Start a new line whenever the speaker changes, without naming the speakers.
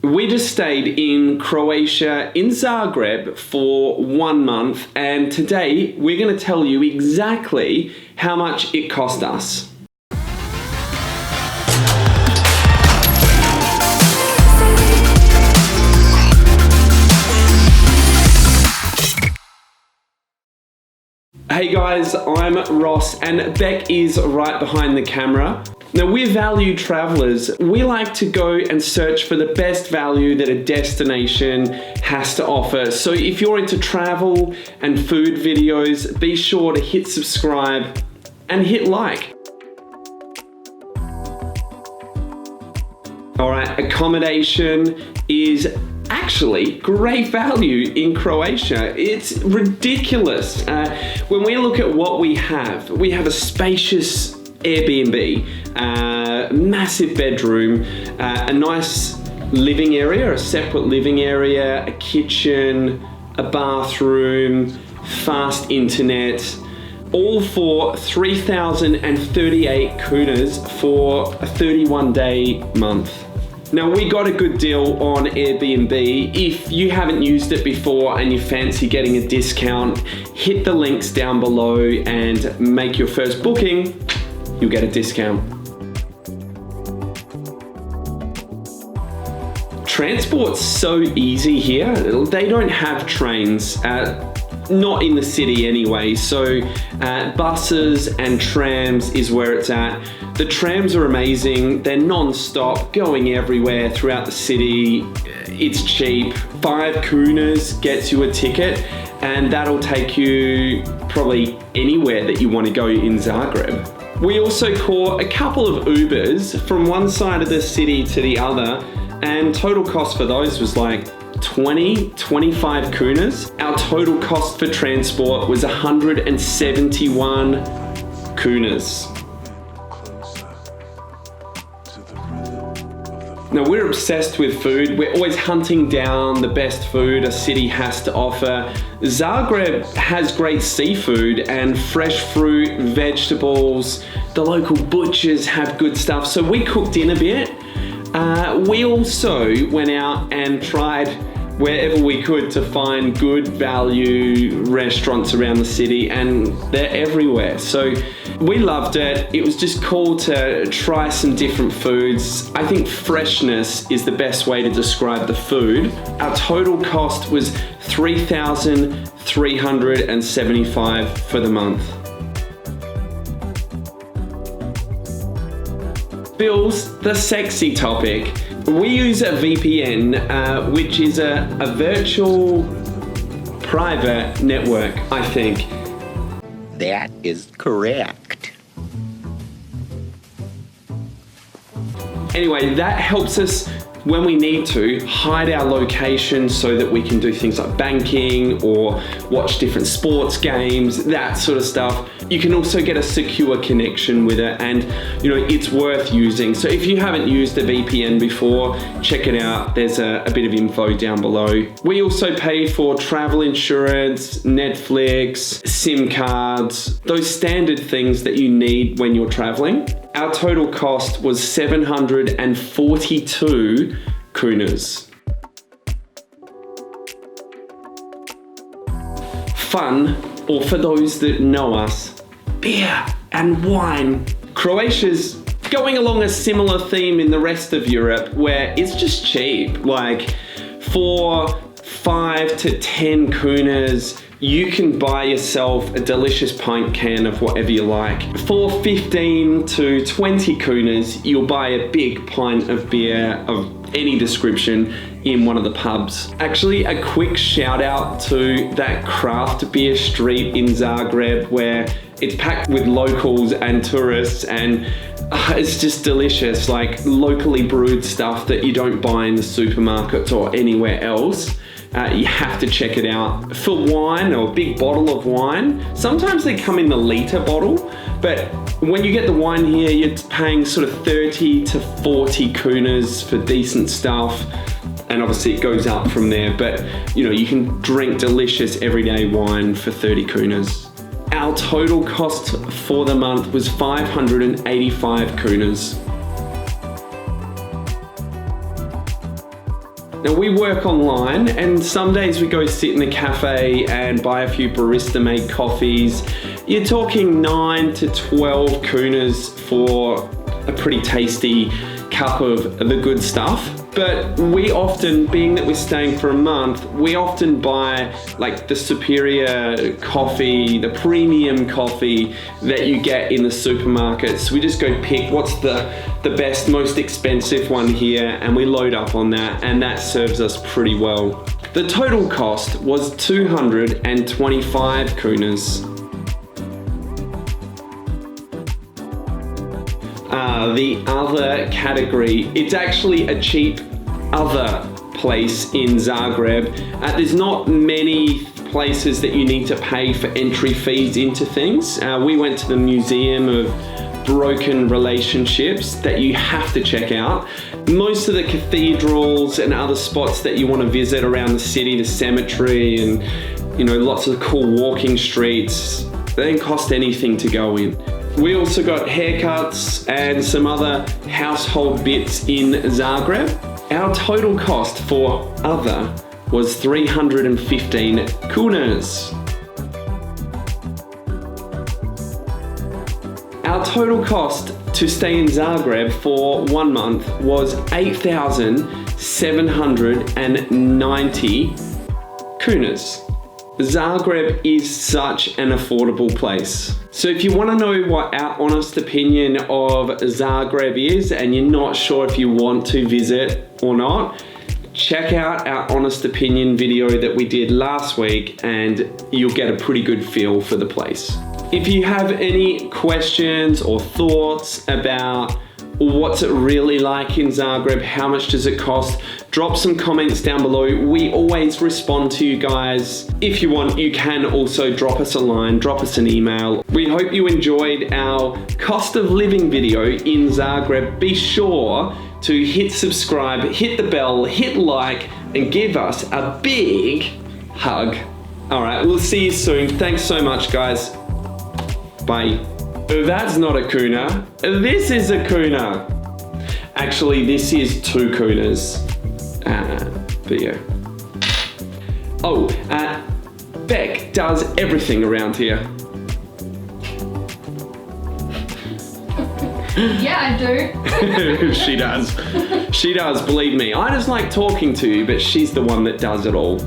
We just stayed in Croatia, in Zagreb, for 1 month, and today we're going to tell you exactly how much it cost us. Hey guys, I'm Ross and Beck is right behind the camera. Now, we're value travelers. We like to go and search for the best value that a destination has to offer. So if you're into travel and food videos, be sure to hit subscribe and hit like. All right, accommodation is actually great value in Croatia. It's ridiculous. When we look at what we have a spacious Airbnb, massive bedroom, a nice living area, a separate living area, a kitchen, a bathroom, fast internet, all for 3,038 kunas for a 31-day month. Now, we got a good deal on Airbnb. If you haven't used it before and you fancy getting a discount, hit the links down below and make your first booking. You'll get a discount. Transport's so easy here. They don't have trains, not in the city anyway. So buses and trams is where it's at. The trams are amazing. They're non-stop, going everywhere throughout the city. It's cheap. 5 kunas gets you a ticket, and that'll take you probably anywhere that you want to go in Zagreb. We also caught a couple of Ubers from one side of the city to the other, and total cost for those was like 25 kunas. Our total cost for transport was 171 kunas. Now, we're obsessed with food. We're always hunting down the best food a city has to offer. Zagreb has great seafood and fresh fruit, vegetables. The local butchers have good stuff, so we cooked in a bit. We also went out and tried wherever we could to find good value restaurants around the city, and they're everywhere. So we loved it. It was just cool to try some different foods. I think freshness is the best way to describe the food. Our total cost was 3,375 for the month. Bills, the sexy topic. We use a VPN, which is a virtual private network, I think.
That is correct.
Anyway, that helps us when we need to hide our location so that we can do things like banking or watch different sports games, that sort of stuff. You can also get a secure connection with it, and it's worth using. So if you haven't used a VPN before, check it out. There's a bit of info down below. We also pay for travel insurance, Netflix, SIM cards, those standard things that you need when you're traveling. Our total cost was 742 kunas. Fun, or for those that know us, beer and wine. Croatia's going along a similar theme in the rest of Europe, where it's just cheap. Like for 5 to 10 kunas, you can buy yourself a delicious pint can of whatever you like. For 15 to 20 kunas, you'll buy a big pint of beer of any description in one of the pubs. Actually, a quick shout out to that craft beer street in Zagreb, where it's packed with locals and tourists, and it's just delicious, like locally brewed stuff that you don't buy in the supermarkets or anywhere else. You have to check it out. For wine, or a big bottle of wine, sometimes they come in the litre bottle, but when you get the wine here, you're paying sort of 30 to 40 kunas for decent stuff. And obviously it goes up from there, but you can drink delicious everyday wine for 30 kunas. Our total cost for the month was 585 kunas. Now we work online, and some days we go sit in the cafe and buy a few barista-made coffees. You're talking 9 to 12 kunas for a pretty tasty cup of the good stuff. But we often, being that we're staying for a month, we often buy like the superior coffee, the premium coffee that you get in the supermarkets. We just go pick what's the best, most expensive one here, and we load up on that, and that serves us pretty well. The total cost was 225 kunas. The other category, it's actually a cheap other place in Zagreb. There's not many places that you need to pay for entry fees into things. We went to the Museum of Broken Relationships that you have to check out. Most of the cathedrals and other spots that you want to visit around the city, the cemetery, and lots of cool walking streets, they don't cost anything to go in. We also got haircuts and some other household bits in Zagreb. Our total cost for other was 315 kunas. Our total cost to stay in Zagreb for 1 month was 8,790 kunas. Zagreb is such an affordable place. So if you want to know what our honest opinion of Zagreb is and you're not sure if you want to visit or not, check out our honest opinion video that we did last week and you'll get a pretty good feel for the place. If you have any questions or thoughts about what's it really like in Zagreb, how much does it cost, drop some comments down below. We always respond to you guys. If you want, you can also drop us a line, drop us an email. We hope you enjoyed our cost of living video in Zagreb. Be sure to hit subscribe, hit the bell, hit like, and give us a big hug. All right, we'll see you soon. Thanks so much, guys. Bye. That's not a kuna. This is a kuna. Actually, this is 2 kunas. There you go. Oh, Beck does everything around here.
Yeah, I do.
She does. She does, believe me. I just like talking to you, but she's the one that does it all.